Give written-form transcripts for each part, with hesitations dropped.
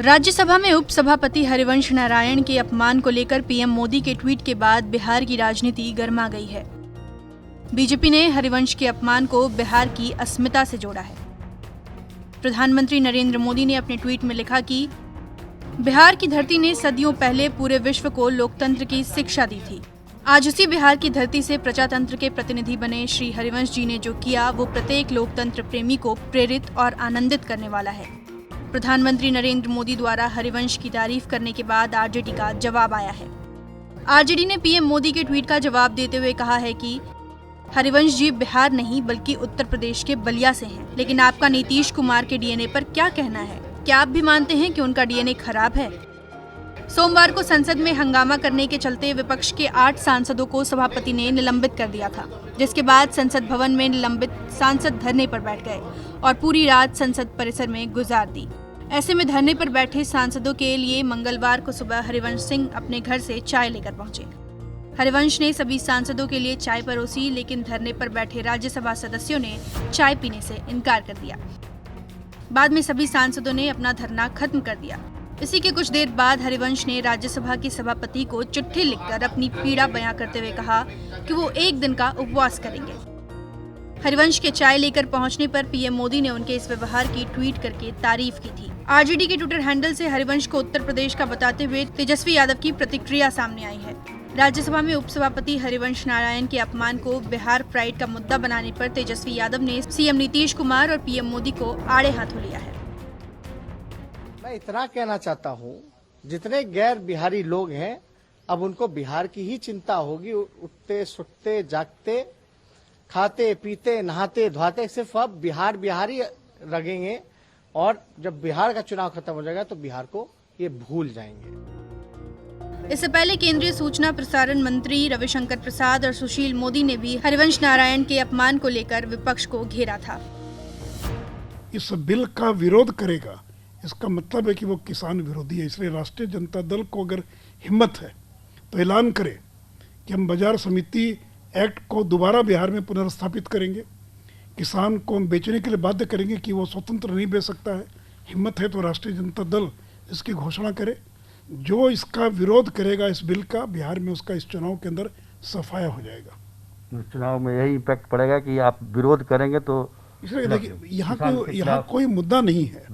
राज्यसभा में उपसभापति हरिवंश नारायण के अपमान को लेकर पीएम मोदी के ट्वीट के बाद बिहार की राजनीति गर्मा गई है। बीजेपी ने हरिवंश के अपमान को बिहार की अस्मिता से जोड़ा है। प्रधानमंत्री नरेंद्र मोदी ने अपने ट्वीट में लिखा कि बिहार की धरती ने सदियों पहले पूरे विश्व को लोकतंत्र की शिक्षा दी थी। आज उसी बिहार की धरती से प्रजातंत्र के प्रतिनिधि बने श्री हरिवंश जी ने जो किया वो प्रत्येक लोकतंत्र प्रेमी को प्रेरित और आनंदित करने वाला है। प्रधानमंत्री नरेंद्र मोदी द्वारा हरिवंश की तारीफ करने के बाद आरजेडी का जवाब आया है। आरजेडी ने पीएम मोदी के ट्वीट का जवाब देते हुए कहा है कि हरिवंश जी बिहार नहीं बल्कि उत्तर प्रदेश के बलिया से हैं, लेकिन आपका नीतीश कुमार के डीएनए पर क्या कहना है? क्या आप भी मानते हैं कि उनका डीएनए खराब है? सोमवार को संसद में हंगामा करने के चलते विपक्ष के 8 सांसदों को सभापति ने निलंबित कर दिया था, जिसके बाद संसद भवन में निलंबित सांसद धरने पर बैठ गए और पूरी रात संसद परिसर में गुजार दी। ऐसे में धरने पर बैठे सांसदों के लिए मंगलवार को सुबह हरिवंश सिंह अपने घर से चाय लेकर पहुंचे। हरिवंश ने सभी सांसदों के लिए चाय परोसी, लेकिन धरने पर बैठे राज्यसभा सदस्यों ने चाय पीने से इनकार कर दिया। बाद में सभी सांसदों ने अपना धरना खत्म कर दिया। इसी के कुछ देर बाद हरिवंश ने राज्यसभा के सभापति को चिट्ठी लिखकर अपनी पीड़ा बयां करते हुए कहा कि वो 1 दिन का उपवास करेंगे। हरिवंश के चाय लेकर पहुंचने पर पीएम मोदी ने उनके इस व्यवहार की ट्वीट करके तारीफ की थी। आरजेडी के ट्विटर हैंडल से हरिवंश को उत्तर प्रदेश का बताते हुए तेजस्वी यादव की प्रतिक्रिया सामने आई है। राज्यसभा में उपसभापति हरिवंश नारायण के अपमान को बिहार प्राइड का मुद्दा बनाने पर तेजस्वी यादव ने सीएम नीतीश कुमार और पीएम मोदी को आड़े हाथों लिया है। मैं इतना कहना चाहता हूँ, जितने गैर बिहारी लोग हैं अब उनको बिहार की ही चिंता होगी। उठते सुटते जागते खाते पीते नहाते धोते सिर्फ अब बिहारी लगेंगे, और जब बिहार का चुनाव खत्म हो जाएगा तो बिहार को ये भूल जाएंगे। इससे पहले केंद्रीय सूचना प्रसारण मंत्री रविशंकर प्रसाद और सुशील मोदी ने भी हरिवंश नारायण के अपमान को लेकर विपक्ष को घेरा था। इस बिल का विरोध करेगा, इसका मतलब है कि वो किसान विरोधी है। इसलिए राष्ट्रीय जनता दल को अगर हिम्मत है तो ऐलान करे कि हम बाजार समिति एक्ट को दोबारा बिहार में पुनर्स्थापित करेंगे, किसान को हम बेचने के लिए बाध्य करेंगे कि वो स्वतंत्र नहीं बेच सकता है। हिम्मत है तो राष्ट्रीय जनता दल इसकी घोषणा करे। जो इसका विरोध करेगा इस बिल का, बिहार में उसका इस चुनाव के अंदर सफाया हो जाएगा। चुनाव में यही इम्पैक्ट पड़ेगा कि आप विरोध करेंगे तो। इसलिए देखिए, यहाँ कोई मुद्दा नहीं है,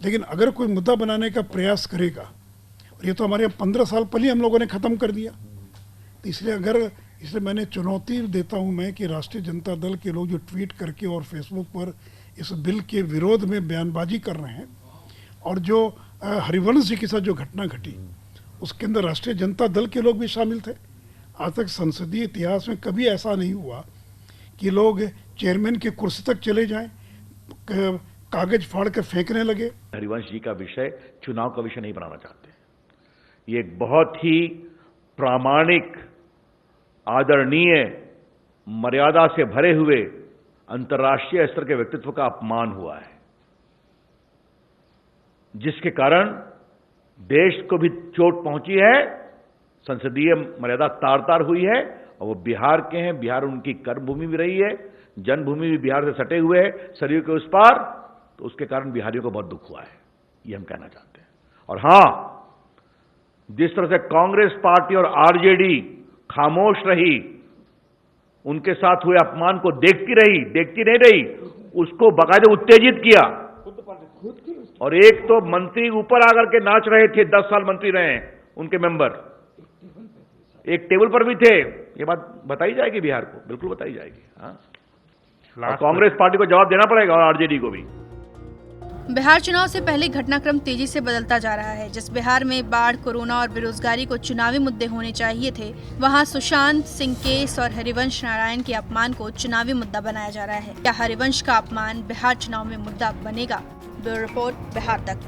लेकिन अगर कोई मुद्दा बनाने का प्रयास करेगा, और ये तो हमारे 15 साल पहले हम लोगों ने खत्म कर दिया, तो इसलिए मैंने चुनौती देता हूं मैं कि राष्ट्रीय जनता दल के लोग जो ट्वीट करके और फेसबुक पर इस बिल के विरोध में बयानबाजी कर रहे हैं, और जो हरिवंश जी के साथ जो घटना घटी उसके अंदर राष्ट्रीय जनता दल के लोग भी शामिल थे। आज तक संसदीय इतिहास में कभी ऐसा नहीं हुआ कि लोग चेयरमैन की कुर्सी तक चले जाएं, कागज फाड़ कर फेंकने लगे। हरिवंश जी का विषय चुनाव का विषय नहीं बनाना चाहते। ये एक बहुत ही प्रामाणिक, आदरणीय, मर्यादा से भरे हुए अंतर्राष्ट्रीय स्तर के व्यक्तित्व का अपमान हुआ है, जिसके कारण देश को भी चोट पहुंची है, संसदीय मर्यादा तार तार हुई है। और वो बिहार के हैं, बिहार उनकी कर्मभूमि भी रही है, जन्मभूमि भी बिहार से सटे हुए है, सरयू के उस पार, तो उसके कारण बिहारियों को बहुत दुख हुआ है, ये हम कहना चाहते हैं। और हां, जिस तरह से कांग्रेस पार्टी और आरजेडी खामोश रही, उनके साथ हुए अपमान को देखती नहीं रही, उसको बाकायदे उत्तेजित किया। और एक तो मंत्री ऊपर आकर के नाच रहे थे, 10 साल मंत्री रहे हैं उनके मेंबर, एक टेबल पर भी थे। ये बात बताई जाएगी बिहार को, बिल्कुल बताई जाएगी। हाँ, कांग्रेस पार्टी को जवाब देना पड़ेगा और आरजेडी को भी। बिहार चुनाव से पहले घटनाक्रम तेजी से बदलता जा रहा है। जिस बिहार में बाढ़, कोरोना और बेरोजगारी को चुनावी मुद्दे होने चाहिए थे, वहां सुशांत सिंह केस और हरिवंश नारायण के अपमान को चुनावी मुद्दा बनाया जा रहा है। क्या हरिवंश का अपमान बिहार चुनाव में मुद्दा बनेगा? ब्यूरो रिपोर्ट, बिहार तक।